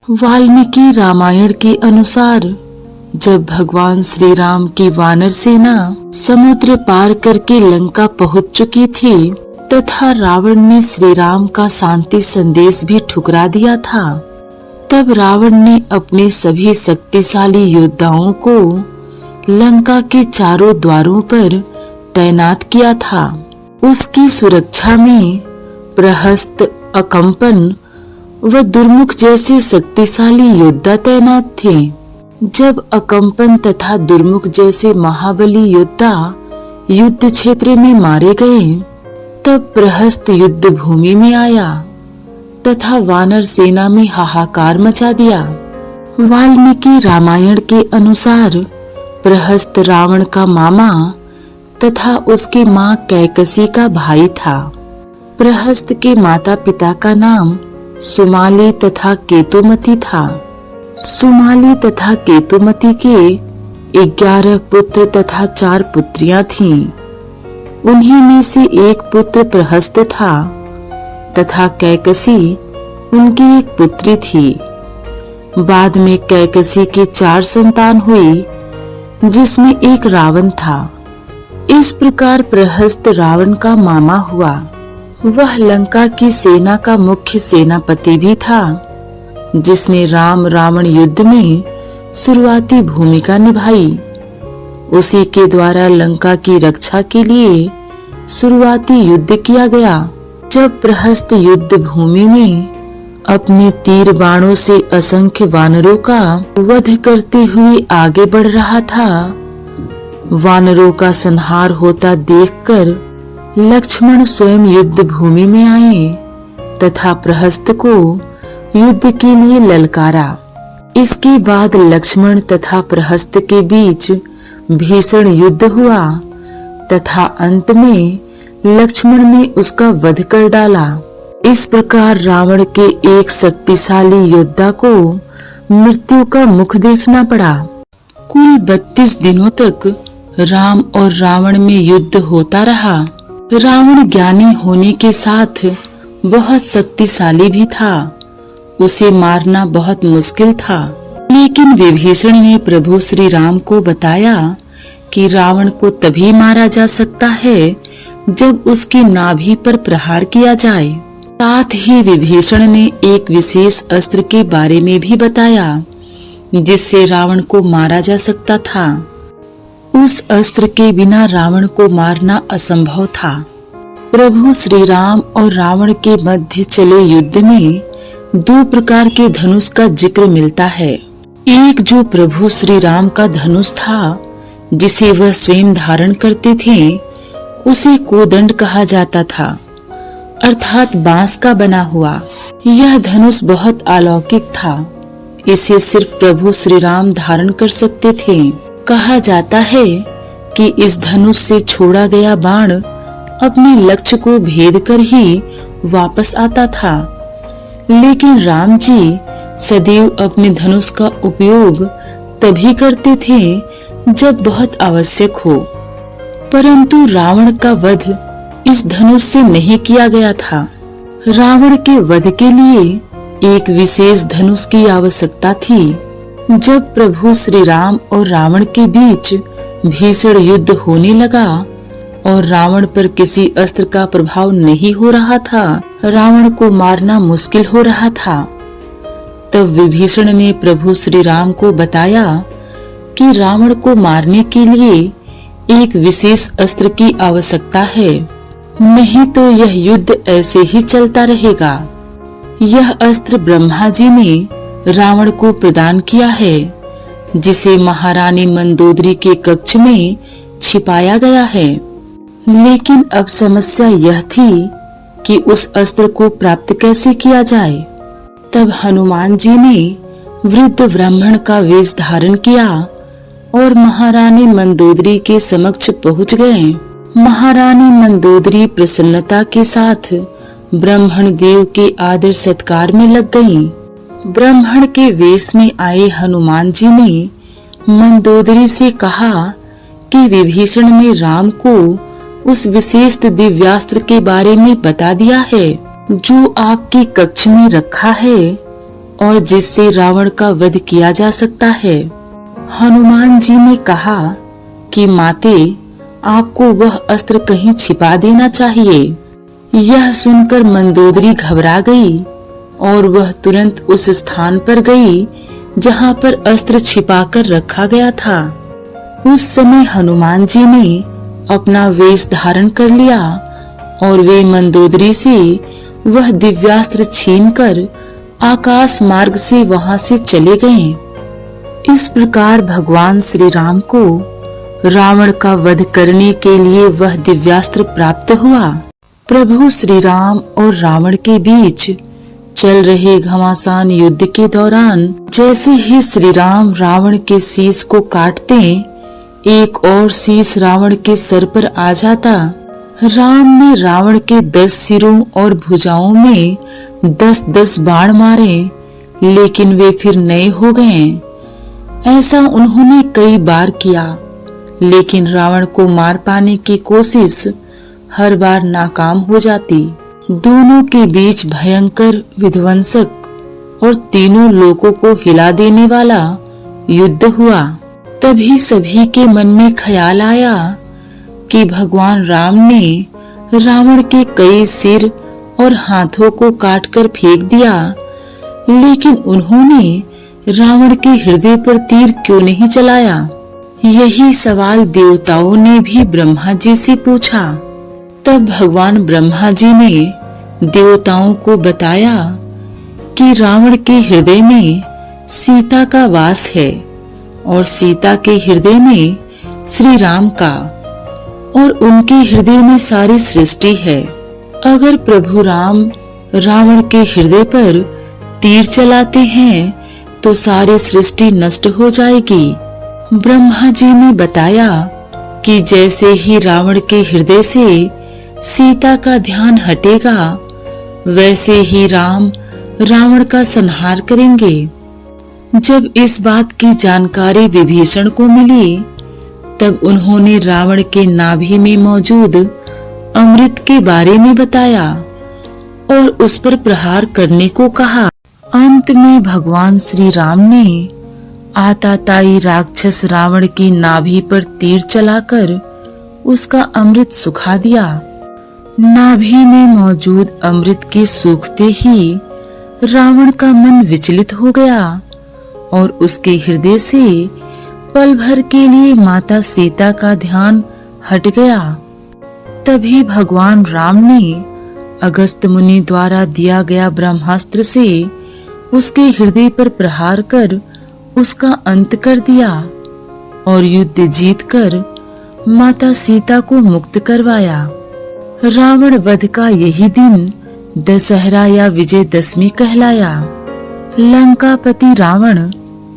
वाल्मीकि रामायण के अनुसार जब भगवान श्री राम की वानर सेना समुद्र पार करके लंका पहुंच चुकी थी तथा रावण ने श्री राम का शांति संदेश भी ठुकरा दिया था, तब रावण ने अपने सभी शक्तिशाली योद्धाओं को लंका के चारों द्वारों पर तैनात किया था। उसकी सुरक्षा में प्रहस्त, अकंपन व दुर्मुख जैसे शक्तिशाली योद्धा तैनात थे। जब अकंपन तथा दुर्मुख जैसे महाबली योद्धा युद्ध क्षेत्र में मारे गए, तब प्रहस्त युद्ध भूमि में आया तथा वानर सेना में हाहाकार मचा दिया। वाल्मीकि रामायण के अनुसार प्रहस्त रावण का मामा तथा उसके मां कैकसी का भाई था। प्रहस्त के माता पिता का नाम सुमाली तथा केतुमती था। सुमाली तथा केतुमती के 11 पुत्र तथा 4 पुत्रियां थीं। उन्हीं में से एक पुत्र प्रहस्त था तथा कैकसी उनकी एक पुत्री थी। बाद में कैकसी के 4 संतान हुई, जिसमें एक रावण था। इस प्रकार प्रहस्त रावण का मामा हुआ। वह लंका की सेना का मुख्य सेनापति भी था, जिसने राम रावण युद्ध में शुरुआती भूमिका निभाई। उसी के द्वारा लंका की रक्षा के लिए शुरुआती युद्ध किया गया। जब प्रहस्त युद्ध भूमि में अपने तीर बाणों से असंख्य वानरों का वध करते हुए आगे बढ़ रहा था, वानरों का संहार होता देखकर लक्ष्मण स्वयं युद्ध भूमि में आए तथा प्रहस्त को युद्ध के लिए ललकारा। इसके बाद लक्ष्मण तथा प्रहस्त के बीच भीषण युद्ध हुआ तथा अंत में लक्ष्मण ने उसका वध कर डाला। इस प्रकार रावण के एक शक्तिशाली योद्धा को मृत्यु का मुख देखना पड़ा। कुल 32 दिनों तक राम और रावण में युद्ध होता रहा। रावण ज्ञानी होने के साथ बहुत शक्तिशाली भी था। उसे मारना बहुत मुश्किल था, लेकिन विभीषण ने प्रभु श्री राम को बताया कि रावण को तभी मारा जा सकता है जब उसकी नाभि पर प्रहार किया जाए। साथ ही विभीषण ने एक विशेष अस्त्र के बारे में भी बताया जिससे रावण को मारा जा सकता था। उस अस्त्र के बिना रावण को मारना असंभव था। प्रभु श्री राम और रावण के मध्य चले युद्ध में 2 प्रकार के धनुष का जिक्र मिलता है। एक जो प्रभु श्री राम का धनुष था, जिसे वह स्वयं धारण करते थे, उसे कोदंड कहा जाता था, अर्थात बांस का बना हुआ। यह धनुष बहुत अलौकिक था। इसे सिर्फ प्रभु श्री राम धारण कर सकते थे। कहा जाता है कि इस धनुष से छोड़ा गया बाण अपने लक्ष्य को भेद कर ही वापस आता था, लेकिन राम जी सदैव अपने धनुष का उपयोग तभी करते थे जब बहुत आवश्यक हो। परंतु रावण का वध इस धनुष से नहीं किया गया था। रावण के वध के लिए एक विशेष धनुष की आवश्यकता थी। जब प्रभु श्री राम और रावण के बीच भीषण युद्ध होने लगा और रावण पर किसी अस्त्र का प्रभाव नहीं हो रहा था, रावण को मारना मुश्किल हो रहा था, तब विभीषण ने प्रभु श्री राम को बताया कि रावण को मारने के लिए एक विशेष अस्त्र की आवश्यकता है, नहीं तो यह युद्ध ऐसे ही चलता रहेगा। यह अस्त्र ब्रह्मा जी ने रावण को प्रदान किया है, जिसे महारानी मंदोदरी के कक्ष में छिपाया गया है। लेकिन अब समस्या यह थी कि उस अस्त्र को प्राप्त कैसे किया जाए। तब हनुमान जी ने वृद्ध ब्राह्मण का वेश धारण किया और महारानी मंदोदरी के समक्ष पहुंच गए। महारानी मंदोदरी प्रसन्नता के साथ ब्राह्मण देव के आदर सत्कार में लग गईं। ब्राह्मण के वेश में आए हनुमान जी ने मंदोदरी से कहा कि विभीषण ने राम को उस विशेष दिव्यास्त्र के बारे में बता दिया है, जो आपके कक्ष में रखा है और जिससे रावण का वध किया जा सकता है। हनुमान जी ने कहा कि माते, आपको वह अस्त्र कहीं छिपा देना चाहिए। यह सुनकर मंदोदरी घबरा गई और वह तुरंत उस स्थान पर गई जहाँ पर अस्त्र छिपाकर रखा गया था। उस समय हनुमान जी ने अपना वेश धारण कर लिया और वे मंदोदरी से वह दिव्यास्त्र छीनकर आकाश मार्ग से वहां से चले गए। इस प्रकार भगवान श्री राम को रावण का वध करने के लिए वह दिव्यास्त्र प्राप्त हुआ। प्रभु श्री राम और रावण के बीच चल रहे घमासान युद्ध के दौरान जैसे ही श्री राम रावण के शीश को काटते, एक और शीश रावण के सर पर आ जाता। राम ने रावण के 10 सिरों और भुजाओं में 10-10 बाण मारे, लेकिन वे फिर नए हो गए। ऐसा उन्होंने कई बार किया, लेकिन रावण को मार पाने की कोशिश हर बार नाकाम हो जाती। दोनों के बीच भयंकर विध्वंसक और तीनों लोगों को हिला देने वाला युद्ध हुआ। तभी सभी के मन में ख्याल आया कि भगवान राम ने रावण के कई सिर और हाथों को काटकर फेंक दिया, लेकिन उन्होंने रावण के हृदय पर तीर क्यों नहीं चलाया? यही सवाल देवताओं ने भी ब्रह्मा जी से पूछा। तब भगवान ब्रह्मा जी ने देवताओं को बताया कि रावण के हृदय में सीता का वास है और सीता के हृदय में श्री राम का, और उनके हृदय में सारी सृष्टि है। अगर प्रभु राम रावण के हृदय पर तीर चलाते हैं तो सारी सृष्टि नष्ट हो जाएगी। ब्रह्मा जी ने बताया कि जैसे ही रावण के हृदय से सीता का ध्यान हटेगा, वैसे ही राम रावण का संहार करेंगे। जब इस बात की जानकारी विभीषण को मिली, तब उन्होंने रावण के नाभि में मौजूद अमृत के बारे में बताया और उस पर प्रहार करने को कहा। अंत में भगवान श्री राम ने आताताई राक्षस रावण की नाभि पर तीर चलाकर उसका अमृत सुखा दिया। नाभि में मौजूद अमृत के सूखते ही रावण का मन विचलित हो गया और उसके हृदय से पल भर के लिए माता सीता का ध्यान हट गया। तभी भगवान राम ने अगस्त्य मुनि द्वारा दिया गया ब्रह्मास्त्र से उसके हृदय पर प्रहार कर उसका अंत कर दिया और युद्ध जीतकर माता सीता को मुक्त करवाया। रावण वध का यही दिन दशहरा या विजयदशमी कहलाया। लंकापति रावण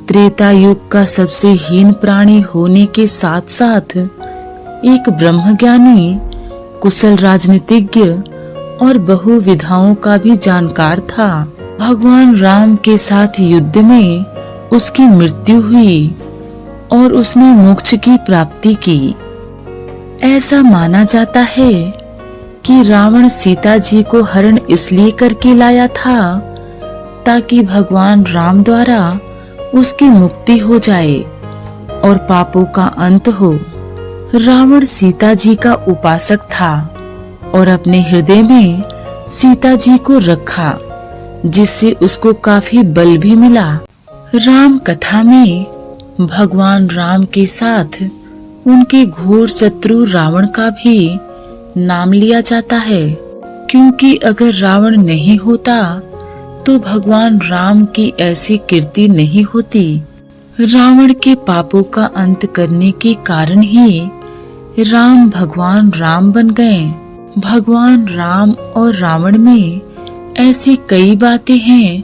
त्रेता युग का सबसे हीन प्राणी होने के साथ साथ एक ब्रह्मज्ञानी, कुशल राजनीतिज्ञ और बहुविधाओं का भी जानकार था। भगवान राम के साथ युद्ध में उसकी मृत्यु हुई और उसने मोक्ष की प्राप्ति की। ऐसा माना जाता है कि रावण सीता जी को हरण इसलिए करके लाया था ताकि भगवान राम द्वारा उसकी मुक्ति हो जाए और पापों का अंत हो। रावण सीता जी का उपासक था और अपने हृदय में सीता जी को रखा, जिससे उसको काफी बल भी मिला। राम कथा में भगवान राम के साथ उनके घोर शत्रु रावण का भी नाम लिया जाता है, क्योंकि अगर रावण नहीं होता तो भगवान राम की ऐसी कीर्ति नहीं होती। रावण के पापों का अंत करने के कारण ही राम भगवान राम बन गए। भगवान राम और रावण में ऐसी कई बातें हैं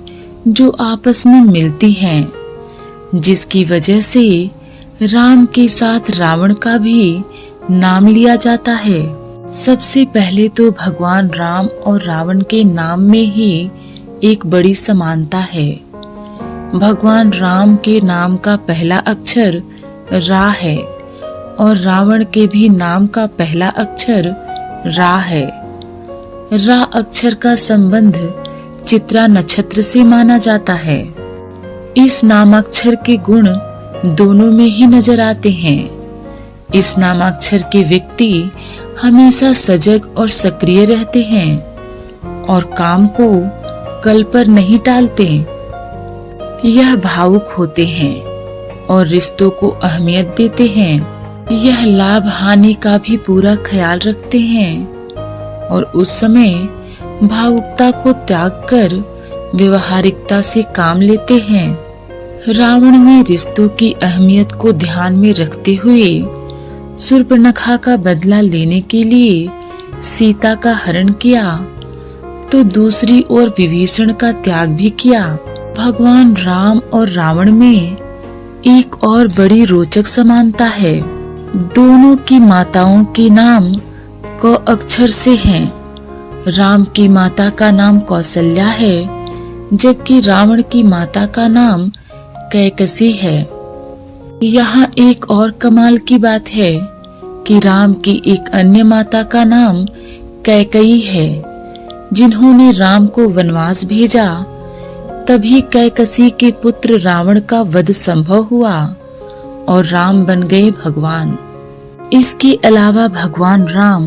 जो आपस में मिलती हैं, जिसकी वजह से राम के साथ रावण का भी नाम लिया जाता है। सबसे पहले तो भगवान राम और रावण के नाम में ही एक बड़ी समानता है। भगवान राम के नाम का पहला अक्षर रा है और रावण के भी नाम का पहला अक्षर रा है। रा अक्षर का संबंध चित्रा नक्षत्र से माना जाता है। इस नामाक्षर के गुण दोनों में ही नजर आते हैं। इस नामाक्षर के व्यक्ति हमेशा सजग और सक्रिय रहते हैं और काम को कल पर नहीं टालते। यह भावुक होते हैं और रिश्तों को अहमियत देते हैं। यह लाभ हानि का भी पूरा ख्याल रखते हैं और उस समय भावुकता को त्याग कर व्यवहारिकता से काम लेते हैं। रावण ने रिश्तों की अहमियत को ध्यान में रखते हुए शूर्पणखा का बदला लेने के लिए सीता का हरण किया, तो दूसरी ओर विभीषण का त्याग भी किया। भगवान राम और रावण में एक और बड़ी रोचक समानता है। दोनों की माताओं के नाम क अक्षर से हैं। राम की माता का नाम कौसल्या है, जबकि रावण की माता का नाम कैकसी है। यहाँ एक और कमाल की बात है कि राम की एक अन्य माता का नाम कैकई है। जिन्होंने राम को वनवास भेजा, तभी कैकसी के पुत्र रावण का वध संभव हुआ और राम बन गए भगवान। इसके अलावा भगवान राम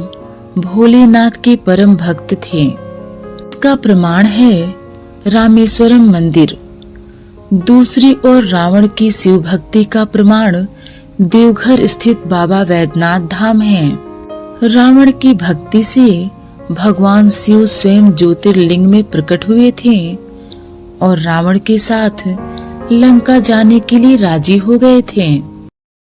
भोलेनाथ के परम भक्त थे। इसका प्रमाण है रामेश्वरम मंदिर। दूसरी ओर रावण की शिव भक्ति का प्रमाण देवघर स्थित बाबा वैद्यनाथ धाम है। रावण की भक्ति से भगवान शिव स्वयं ज्योतिर्लिंग में प्रकट हुए थे और रावण के साथ लंका जाने के लिए राजी हो गए थे।